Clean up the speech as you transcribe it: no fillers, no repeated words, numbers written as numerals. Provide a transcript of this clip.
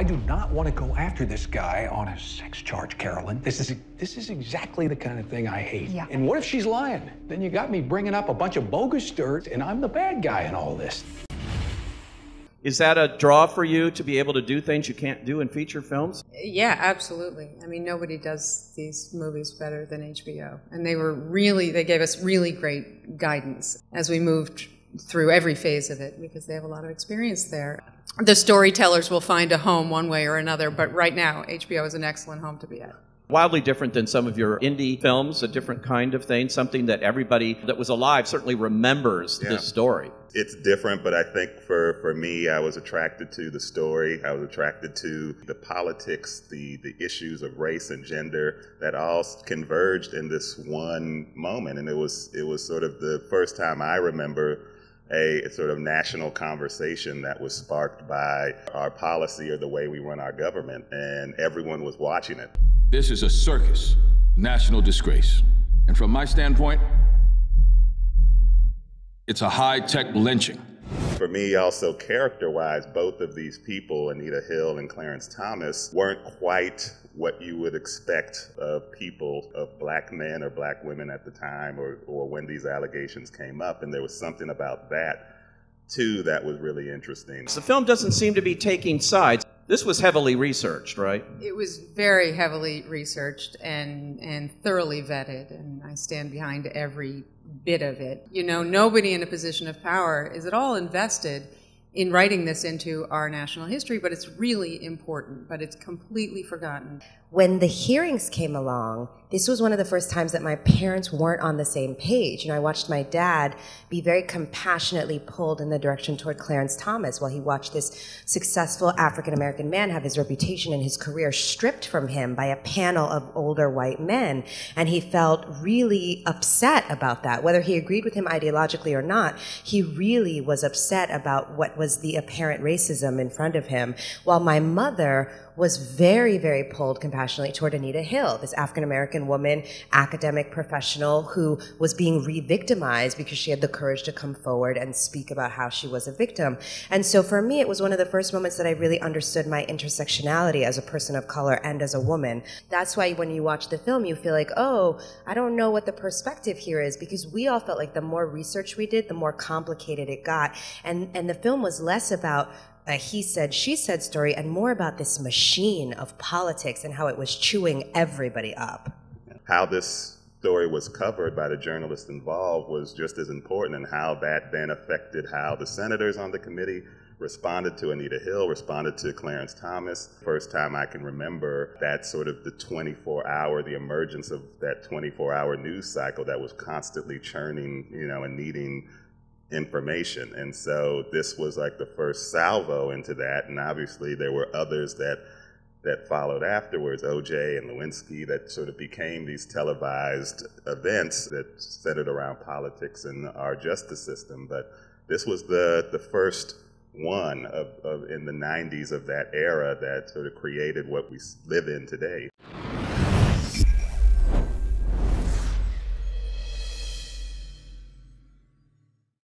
I do not want to go after this guy on a sex charge, Carolyn. This is exactly the kind of thing I hate. Yeah. And what if she's lying? Then you got me bringing up a bunch of bogus dirt, and I'm the bad guy in all this. Is that a draw for you to be able to do things you can't do in feature films? Yeah, absolutely. I mean, nobody does these movies better than HBO. And they gave us really great guidance as we moved through every phase of it, because they have a lot of experience there. The storytellers will find a home one way or another, but right now, HBO is an excellent home to be at. Wildly different than some of your indie films, a different kind of thing, something that everybody that was alive certainly remembers this story. It's different, but I think for me, I was attracted to the story. I was attracted to the politics, the issues of race and gender that all converged in this one moment. And it was sort of the first time I remember a sort of national conversation that was sparked by our policy or the way we run our government, and everyone was watching it. This is a circus, national disgrace. And from my standpoint, it's a high-tech lynching. For me, also character-wise, both of these people, Anita Hill and Clarence Thomas, weren't quite what you would expect of people, of black men or black women at the time, or when these allegations came up. And there was something about that, too, that was really interesting. The film doesn't seem to be taking sides. This was heavily researched, right? It was very heavily researched and thoroughly vetted, and I stand behind every bit of it. You know, nobody in a position of power is at all invested in writing this into our national history, but it's really important, but it's completely forgotten. When the hearings came along, this was one of the first times that my parents weren't on the same page. You know, I watched my dad be very compassionately pulled in the direction toward Clarence Thomas while he watched this successful African-American man have his reputation and his career stripped from him by a panel of older white men. And he felt really upset about that. Whether he agreed with him ideologically or not, he really was upset about what was the apparent racism in front of him, while my mother was very, very pulled compassionately toward Anita Hill, this African-American woman, academic professional who was being re-victimized because she had the courage to come forward and speak about how she was a victim. And so for me, it was one of the first moments that I really understood my intersectionality as a person of color and as a woman. That's why when you watch the film, you feel like, oh, I don't know what the perspective here is, because we all felt like the more research we did, the more complicated it got. And the film was less about a he said, she said story, and more about this machine of politics and how it was chewing everybody up. How this story was covered by the journalists involved was just as important, and how that then affected how the senators on the committee responded to Anita Hill, responded to Clarence Thomas. First time I can remember that sort of the 24-hour, the emergence of that 24-hour news cycle that was constantly churning, you know, and needing information. And so this was like the first salvo into that, and obviously there were others that followed afterwards, OJ and Lewinsky, that sort of became these televised events that centered around politics and our justice system. But this was the first one of in the 90s of that era that sort of created what we live in today.